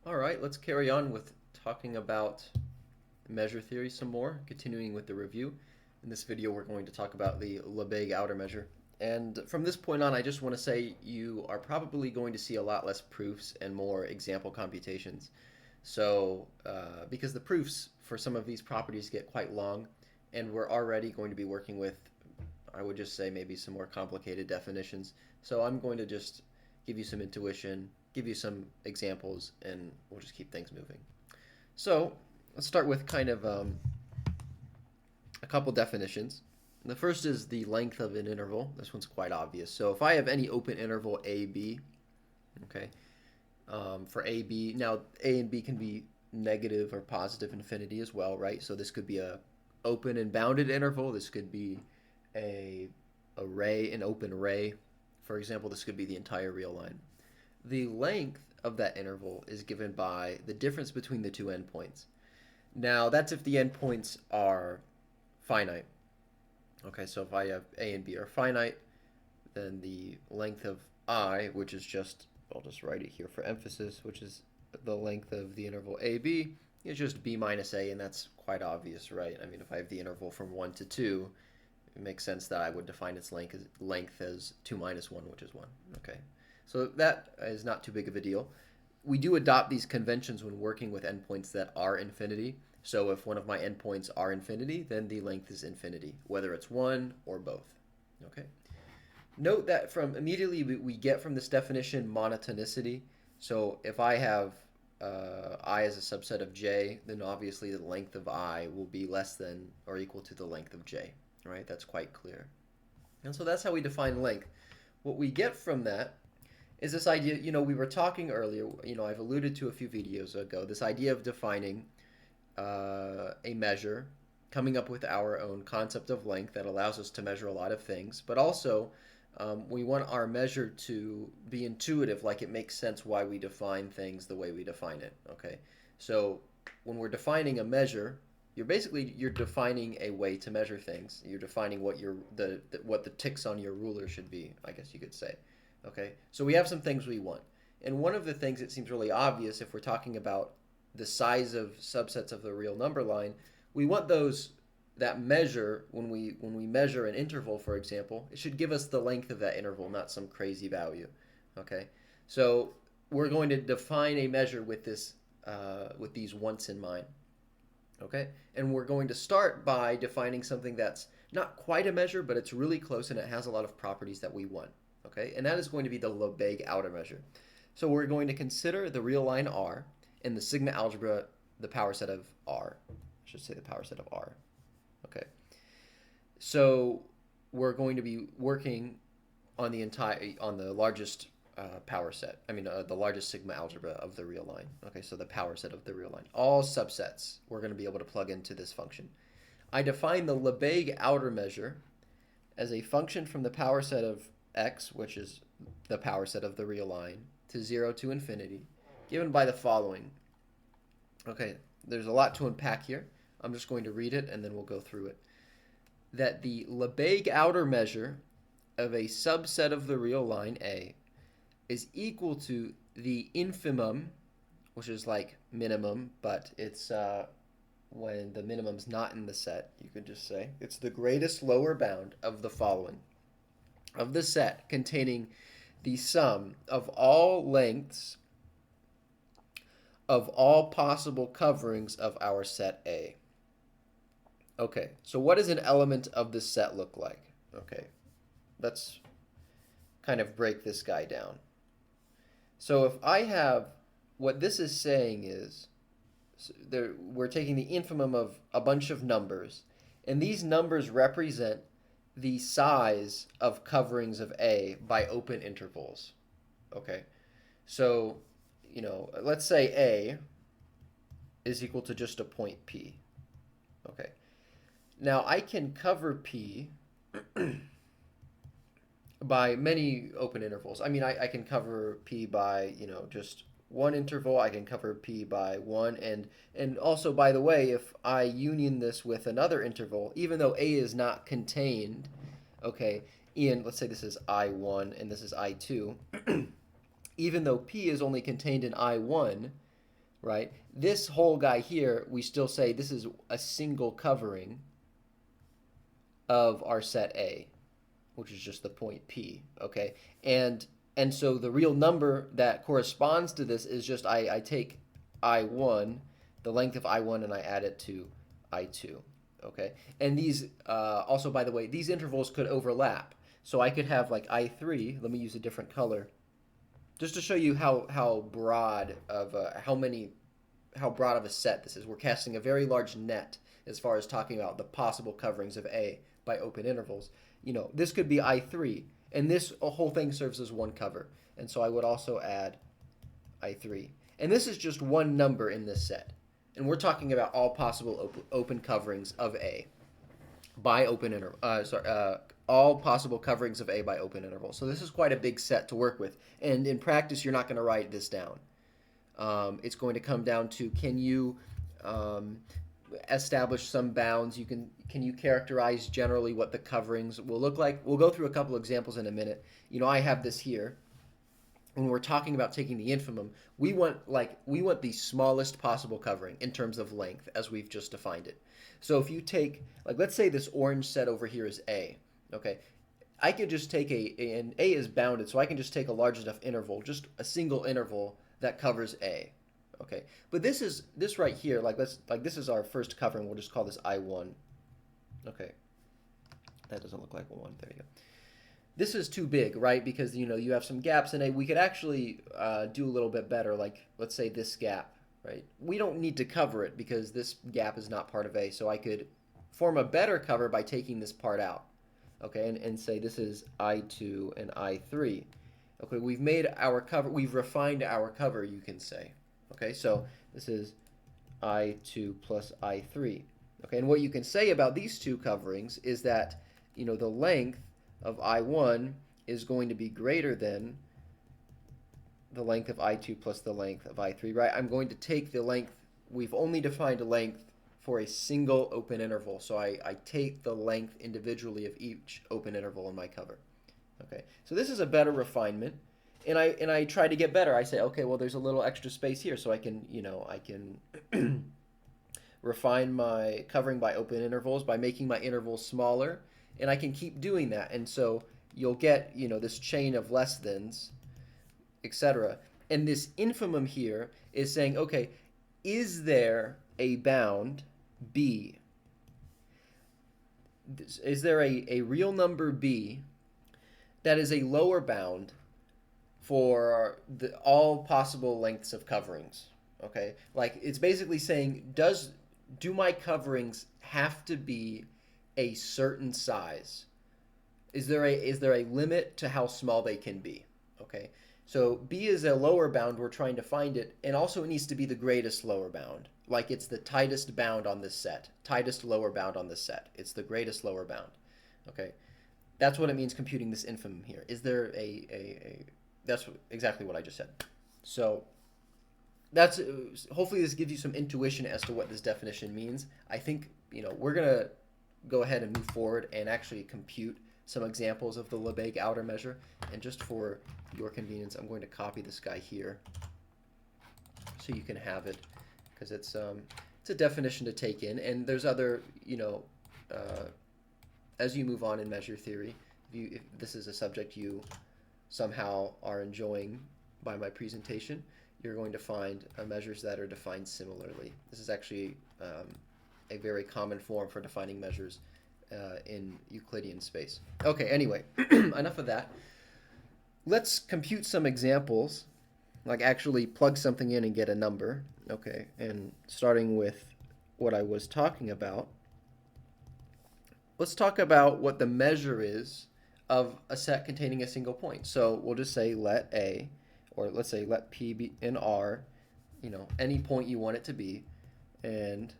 All right, let's carry on with talking about measure theory some more, continuing with the review. In this video, we're going to talk about the Lebesgue outer measure. And from this point on, I just want to say you are probably going to see a lot less proofs and more example computations. Because the proofs for some of these properties get quite long, and we're already going to be working with, I would just say, maybe some more complicated definitions. So I'm going to just give you some intuition, give you some examples, and we'll just keep things moving. So let's start with kind of a couple definitions. The first is the length of an interval. This one's quite obvious. So if I have any open interval AB, okay, for AB, now A and B can be negative or positive infinity as well, right? So this could be a open and bounded interval. This could be a array, an open array. For example, this could be the entire real line. The length of that interval is given by the difference between the two endpoints. Now, that's if the endpoints are finite. Okay, so if I have A and B are finite, then the length of I, which is just, I'll just write it here for emphasis, which is the length of the interval AB, is just B minus A, and that's quite obvious, right? I mean, if I have the interval from 1 to 2, it makes sense that I would define its length as 2 minus 1, which is 1. Okay, so that is not too big of a deal. We do adopt these conventions when working with endpoints that are infinity. So if one of my endpoints are infinity, then the length is infinity, whether it's one or both. Okay. Note that from immediately we get from this definition monotonicity. So if I have I as a subset of j, then obviously the length of I will be less than or equal to the length of j. Right? That's quite clear. And so that's how we define length. What we get from that is this idea, we were talking earlier, I've alluded to a few videos ago, this idea of defining a measure, coming up with our own concept of length that allows us to measure a lot of things, but also we want our measure to be intuitive, like it makes sense why we define things the way we define it, okay? So when we're defining a measure, you're defining a way to measure things. You're defining what what the ticks on your ruler should be, I guess you could say. Okay, so we have some things we want. And one of the things that seems really obvious if we're talking about the size of subsets of the real number line, we want that measure when we measure an interval, for example, it should give us the length of that interval, not some crazy value. Okay, so we're going to define a measure with with these wants in mind. Okay, and we're going to start by defining something that's not quite a measure, but it's really close and it has a lot of properties that we want. Okay, and that is going to be the Lebesgue outer measure. So we're going to consider the real line R and the sigma algebra, the power set of R. I should say the power set of R. Okay, so we're going to be working on the largest power set. I mean, the largest sigma algebra of the real line. Okay, so the power set of the real line. All subsets we're going to be able to plug into this function. I define the Lebesgue outer measure as a function from the power set of x, which is the power set of the real line, to 0 to infinity, given by the following. Okay, there's a lot to unpack here. I'm just going to read it and then we'll go through it. That the Lebesgue outer measure of a subset of the real line A is equal to the infimum, which is like minimum, but it's when the minimum's not in the set, you could just say it's the greatest lower bound of the following. Of the set containing the sum of all lengths of all possible coverings of our set A. Okay, so what does an element of this set look like? Okay, let's kind of break this guy down. So if I have, what this is saying is, we're taking the infimum of a bunch of numbers, and these numbers represent the size of coverings of A by open intervals. Okay, so, let's say A is equal to just a point P. Okay, now I can cover P by many open intervals. I mean, I can cover P by, just one interval. I can cover P by one. And also, by the way, if I union this with another interval, even though A is not contained, okay, in, let's say this is I1 and this is I2, even though P is only contained in I1, right? This whole guy here, we still say this is a single covering of our set A, which is just the point P, okay? And so the real number that corresponds to this is just I take I1, the length of I1, and I add it to I2, okay? And these, also, by the way, these intervals could overlap. So I could have like I3, let me use a different color, just to show you how broad of how broad of a set this is. We're casting a very large net as far as talking about the possible coverings of A by open intervals. This could be I3, and this whole thing serves as one cover. And so I would also add I3. And this is just one number in this set. And we're talking about all possible open coverings of A by open interval. All possible coverings of A by open interval. So this is quite a big set to work with. And in practice, you're not going to write this down. It's going to come down to, can you establish some bounds? Can you characterize generally what the coverings will look like? We'll go through a couple examples in a minute. I have this here. When we're talking about taking the infimum, we want the smallest possible covering in terms of length, as we've just defined it. So if you take, let's say this orange set over here is A. Okay, I could just take and A is bounded, so I can just take a large enough interval, just a single interval that covers A. Okay, but this right here, this is our first covering. We'll just call this I1. Okay, that doesn't look like one. There you go. This is too big, right? Because you have some gaps in A. We could actually do a little bit better. Let's say this gap, right? We don't need to cover it because this gap is not part of A. So I could form a better cover by taking this part out. Okay, and say this is I2 and I3. Okay, we've made our cover, we've refined our cover, you can say. Okay, so this is I2 plus I3. Okay, and what you can say about these two coverings is that, the length of I1 is going to be greater than the length of I2 plus the length of I3, right? I'm going to take the length, we've only defined a length for a single open interval. So I take the length individually of each open interval in my cover. Okay, so this is a better refinement, and I try to get better. I say, okay, well, there's a little extra space here, so I can refine my covering by open intervals by making my intervals smaller, and I can keep doing that. And so you'll get this chain of less thans, etc. And this infimum here is saying, okay, is there a bound B? Is there a real number B that is a lower bound for all possible lengths of coverings? Okay, it's basically saying, do my coverings have to be a certain size? Is there a limit to how small they can be? Okay, so B is a lower bound. We're trying to find it, and also it needs to be the greatest lower bound. It's the tightest bound on this set, tightest lower bound on this set. It's the greatest lower bound. Okay, that's what it means computing this infimum here. Is there that's exactly what I just said. So that's hopefully this gives you some intuition as to what this definition means. I think we're gonna go ahead and move forward and actually compute some examples of the Lebesgue outer measure. And just for your convenience, I'm going to copy this guy here so you can have it, because it's a definition to take in. And there's other, as you move on in measure theory, if this is a subject you somehow are enjoying by my presentation, you're going to find measures that are defined similarly. This is actually a very common form for defining measures in Euclidean space. Okay, anyway, enough of that. Let's compute some examples, actually plug something in and get a number. Okay, and starting with what I was talking about, let's talk about what the measure is of a set containing a single point. So we'll just say let A, or let's say let P be in R, any point you want it to be, and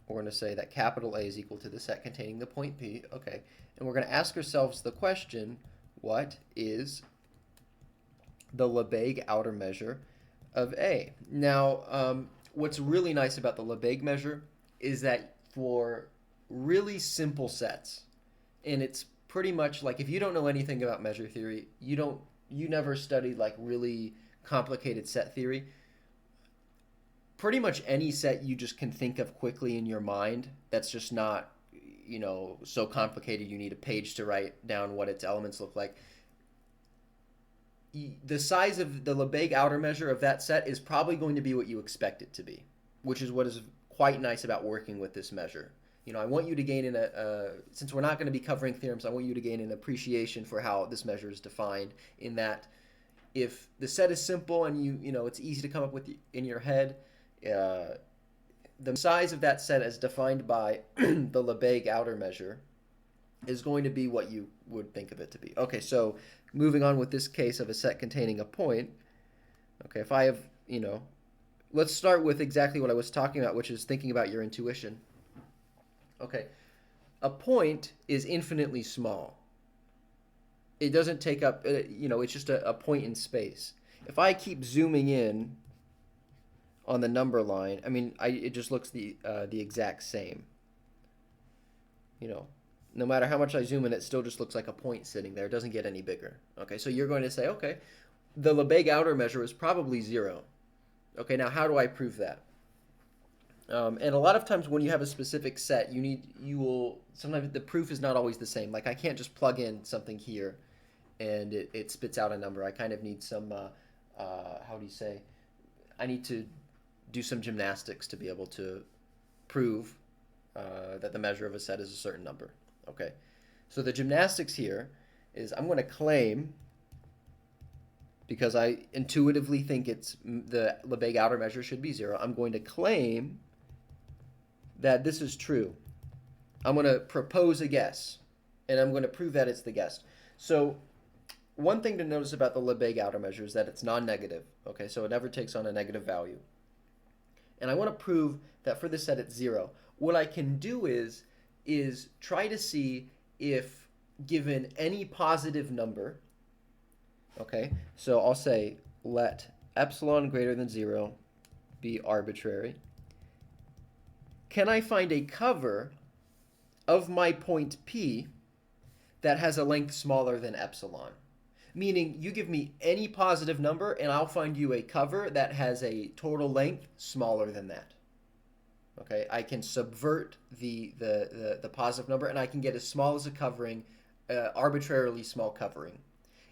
we're going to say that capital A is equal to the set containing the point P. Okay, and we're going to ask ourselves the question, what is the Lebesgue outer measure of A? Now, what's really nice about the Lebesgue measure is that for really simple sets, and it's pretty much if you don't know anything about measure theory, you never studied really complicated set theory, pretty much any set you just can think of quickly in your mind that's just not, you know, so complicated you need a page to write down what its elements look like. The size of the Lebesgue outer measure of that set is probably going to be what you expect it to be, which is what is quite nice about working with this measure. You know, I want you to gain since we're not going to be covering theorems, I want you to gain an appreciation for how this measure is defined, in that if the set is simple and you know, it's easy to come up with in your head, the size of that set as defined by the Lebesgue outer measure is going to be what you would think of it to be. Okay, so moving on with this case of a set containing a point. Okay, if I have, you know, let's start with exactly what I was talking about, which is thinking about your intuition. Okay, a point is infinitely small. It doesn't take up, you know, it's just a point in space. If I keep zooming in on the number line, I mean, it just looks the exact same. You know, no matter how much I zoom in, it still just looks like a point sitting there. It doesn't get any bigger. Okay, so you're going to say, okay, the Lebesgue outer measure is probably 0. Okay, now how do I prove that? And a lot of times when you have a specific set, sometimes the proof is not always the same. Like I can't just plug in something here and it spits out a number. I kind of need some, how do you say, I need to do some gymnastics to be able to prove that the measure of a set is a certain number. Okay, so the gymnastics here is I'm going to claim, because I intuitively think the Lebesgue outer measure should be 0, I'm going to claim that this is true. I'm going to propose a guess, and I'm going to prove that it's the guess. So one thing to notice about the Lebesgue outer measure is that it's non-negative. Okay, so it never takes on a negative value. And I want to prove that for this set it's 0. What I can do is try to see if, given any positive number, okay, so I'll say let epsilon greater than 0 be arbitrary. Can I find a cover of my point P that has a length smaller than epsilon? Meaning you give me any positive number and I'll find you a cover that has a total length smaller than that. Okay, I can subvert the positive number and I can get as small as a covering, arbitrarily small covering.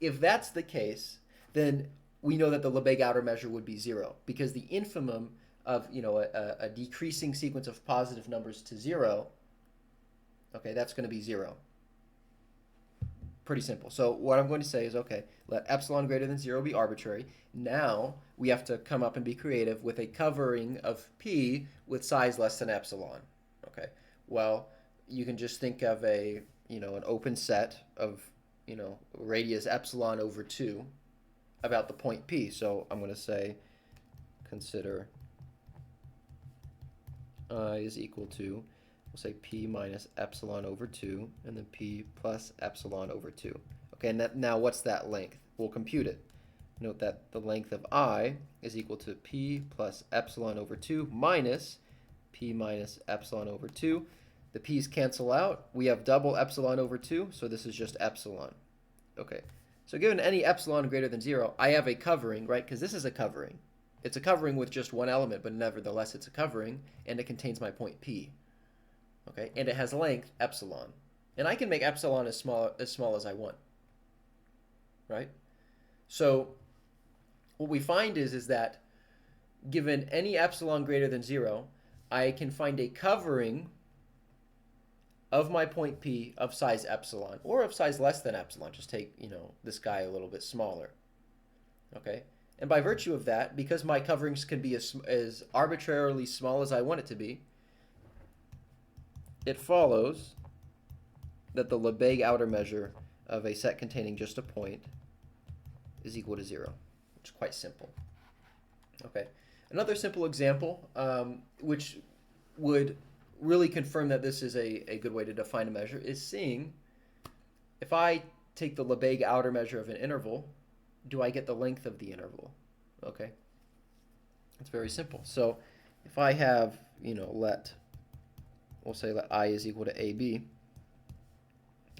If that's the case, then we know that the Lebesgue outer measure would be 0, because the infimum of, you know, a decreasing sequence of positive numbers to 0, okay, that's going to be 0. Pretty simple. So what I'm going to say is, okay, let epsilon greater than 0 be arbitrary. Now we have to come up and be creative with a covering of P with size less than epsilon. Okay, well, you can just think of an open set of, you know, radius epsilon over 2 about the point P. So I'm going to say consider I is equal to, we'll say P minus epsilon over 2, and then P plus epsilon over 2. Okay, and now what's that length? We'll compute it. Note that the length of I is equal to P plus epsilon over 2 minus P minus epsilon over 2. The P's cancel out. We have double epsilon over 2, so this is just epsilon. Okay, so given any epsilon greater than 0, I have a covering, right? Because this is a covering. It's a covering with just one element, but nevertheless it's a covering, and it contains my point P. Okay, and it has length epsilon. And I can make epsilon as small as I want. Right? So what we find is that given any epsilon greater than 0, I can find a covering of my point P of size epsilon, or of size less than epsilon. Just take, you know, this guy a little bit smaller. Okay? And by virtue of that, because my coverings can be as arbitrarily small as I want it to be, it follows that the Lebesgue outer measure of a set containing just a point is equal to 0, which is quite simple. Okay, another simple example, which would really confirm that this is a good way to define a measure, is seeing if I take the Lebesgue outer measure of an interval, do I get the length of the interval? Okay, it's very simple. So if I have, you know, we'll say let I is equal to AB.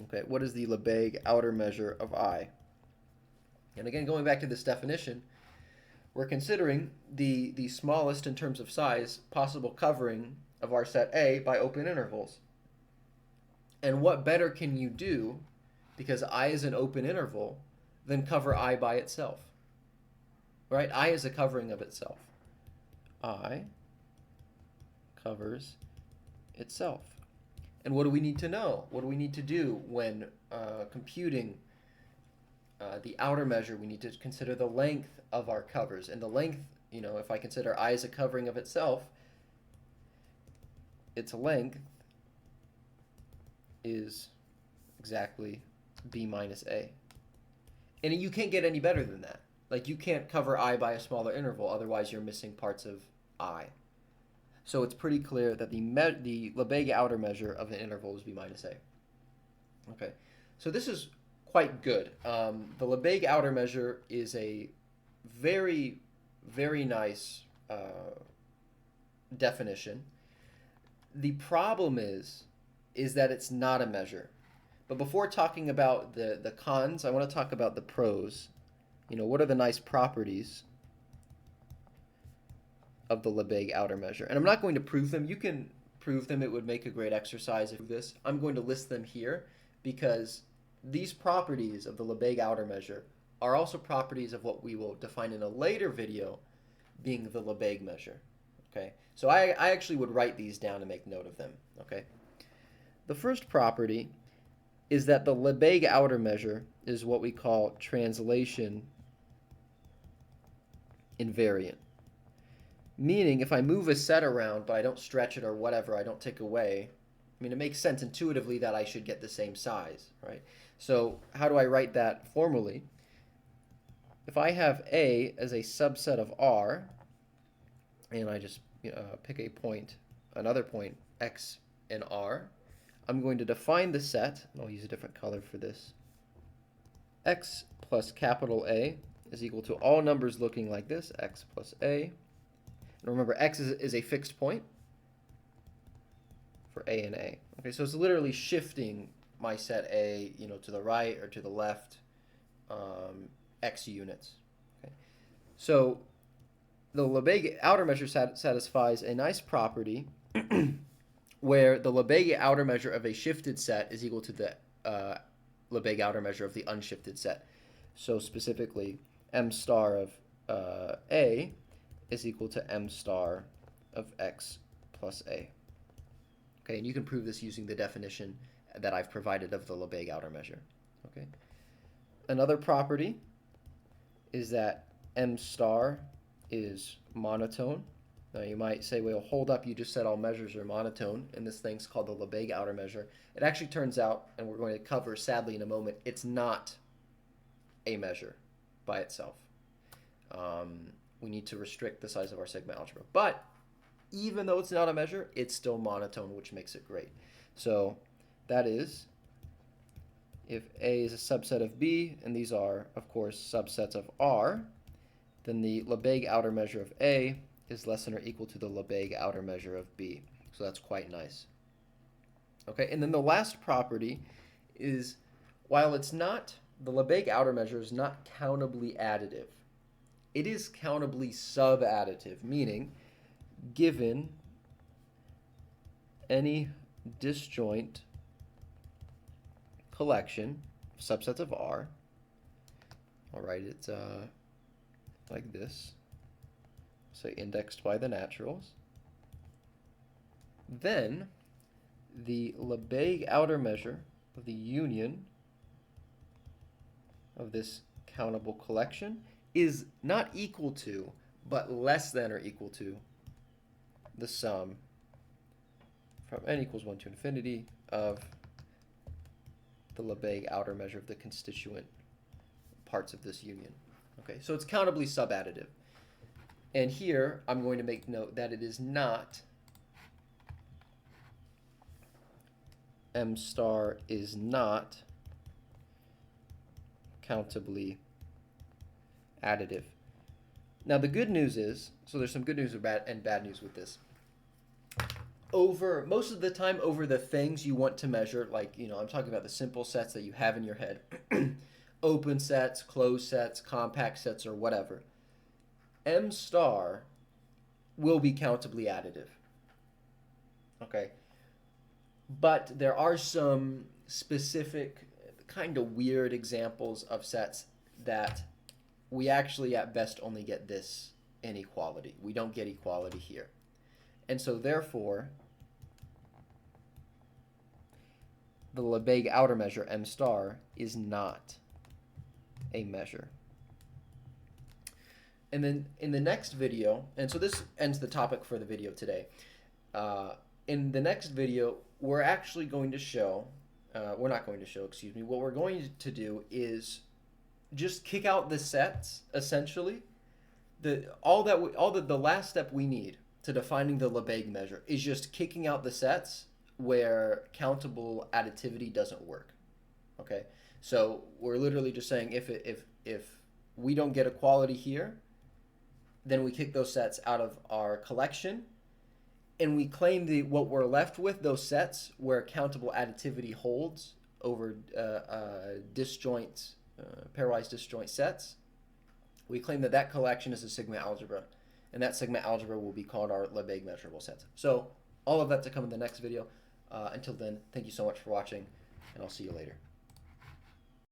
Okay, what is the Lebesgue outer measure of I? And again, going back to this definition, We're considering the smallest in terms of size possible covering of our set A by open intervals. And what better can you do, because I is an open interval, than cover I by itself? Right? I is a covering of itself. I covers itself. And what do we need to know? What do we need to do when computing the outer measure? We need to consider the length of our covers. And the length, if I consider I as a covering of itself, its length is exactly B minus A. And you can't get any better than that. Like, you can't cover I by a smaller interval, otherwise you're missing parts of I. So it's pretty clear that the Lebesgue outer measure of an interval is B minus A. Okay, so this is quite good. The Lebesgue outer measure is a very, very nice definition. The problem is that it's not a measure. But before talking about the cons, I want to talk about the pros. What are the nice properties of the Lebesgue outer measure? And I'm not going to prove them. You can prove them. It would make a great exercise of this. I'm going to list them here because these properties of the Lebesgue outer measure are also properties of what we will define in a later video being the Lebesgue measure. Okay, so I actually would write these down and make note of them. Okay, the first property is that the Lebesgue outer measure is what we call translation invariant. Meaning, if I move a set around, but I don't stretch it or whatever, I don't take away, it makes sense intuitively that I should get the same size, right? So how do I write that formally? If I have A as a subset of R, and I just pick a point, another point, X in R, I'm going to define the set, and I'll use a different color for this. X plus capital A is equal to all numbers looking like this, X plus A. And remember, X is a fixed point for A and A. Okay, so it's literally shifting my set A, to the right or to the left, X units. Okay, so the Lebesgue outer measure satisfies a nice property where the Lebesgue outer measure of a shifted set is equal to the Lebesgue outer measure of the unshifted set. So specifically, M star of A is equal to M star of X plus A. Okay, and you can prove this using the definition that I've provided of the Lebesgue outer measure. Okay. Another property is that M star is monotone. Now you might say, well, hold up, you just said all measures are monotone, and this thing's called the Lebesgue outer measure. It actually turns out, and we're going to cover sadly in a moment, it's not a measure by itself. We need to restrict the size of our segment algebra. But even though it's not a measure, it's still monotone, which makes it great. So that is, if A is a subset of B, and these are, of course, subsets of R, then the Lebesgue outer measure of A is less than or equal to the Lebesgue outer measure of B. So that's quite nice. Okay, and then the last property is, while it's not, the Lebesgue outer measure is not countably additive. It is countably subadditive, meaning given any disjoint collection, subsets of R, I'll write it like this, say indexed by the naturals, then the Lebesgue outer measure of the union of this countable collection is not equal to, but less than or equal to the sum from n equals 1 to infinity of the Lebesgue outer measure of the constituent parts of this union. Okay, so it's countably subadditive. And here I'm going to make note that it is not, M star is not countably additive. Now the good news is, so there's some good news and bad news with this. Most of the time over the things you want to measure, like, I'm talking about the simple sets that you have in your head, open sets, closed sets, compact sets, or whatever. M star will be countably additive. Okay. But there are some specific kind of weird examples of sets that we actually at best only get this inequality. We don't get equality here. And so therefore, the Lebesgue outer measure M star is not a measure. And then in the next video, and so this ends the topic for the video today. In the next video, we're actually going to show, we're not going to show, excuse me, what we're going to do is just kick out the sets, essentially. The last step we need to defining the Lebesgue measure is just kicking out the sets where countable additivity doesn't work. Okay, so we're literally just saying if we don't get equality here, then we kick those sets out of our collection, and we claim what we're left with, those sets where countable additivity holds over disjoint, pairwise disjoint sets. We claim that collection is a sigma algebra, and that sigma algebra will be called our Lebesgue measurable sets. So all of that to come in the next video. Until then, thank you so much for watching, and I'll see you later.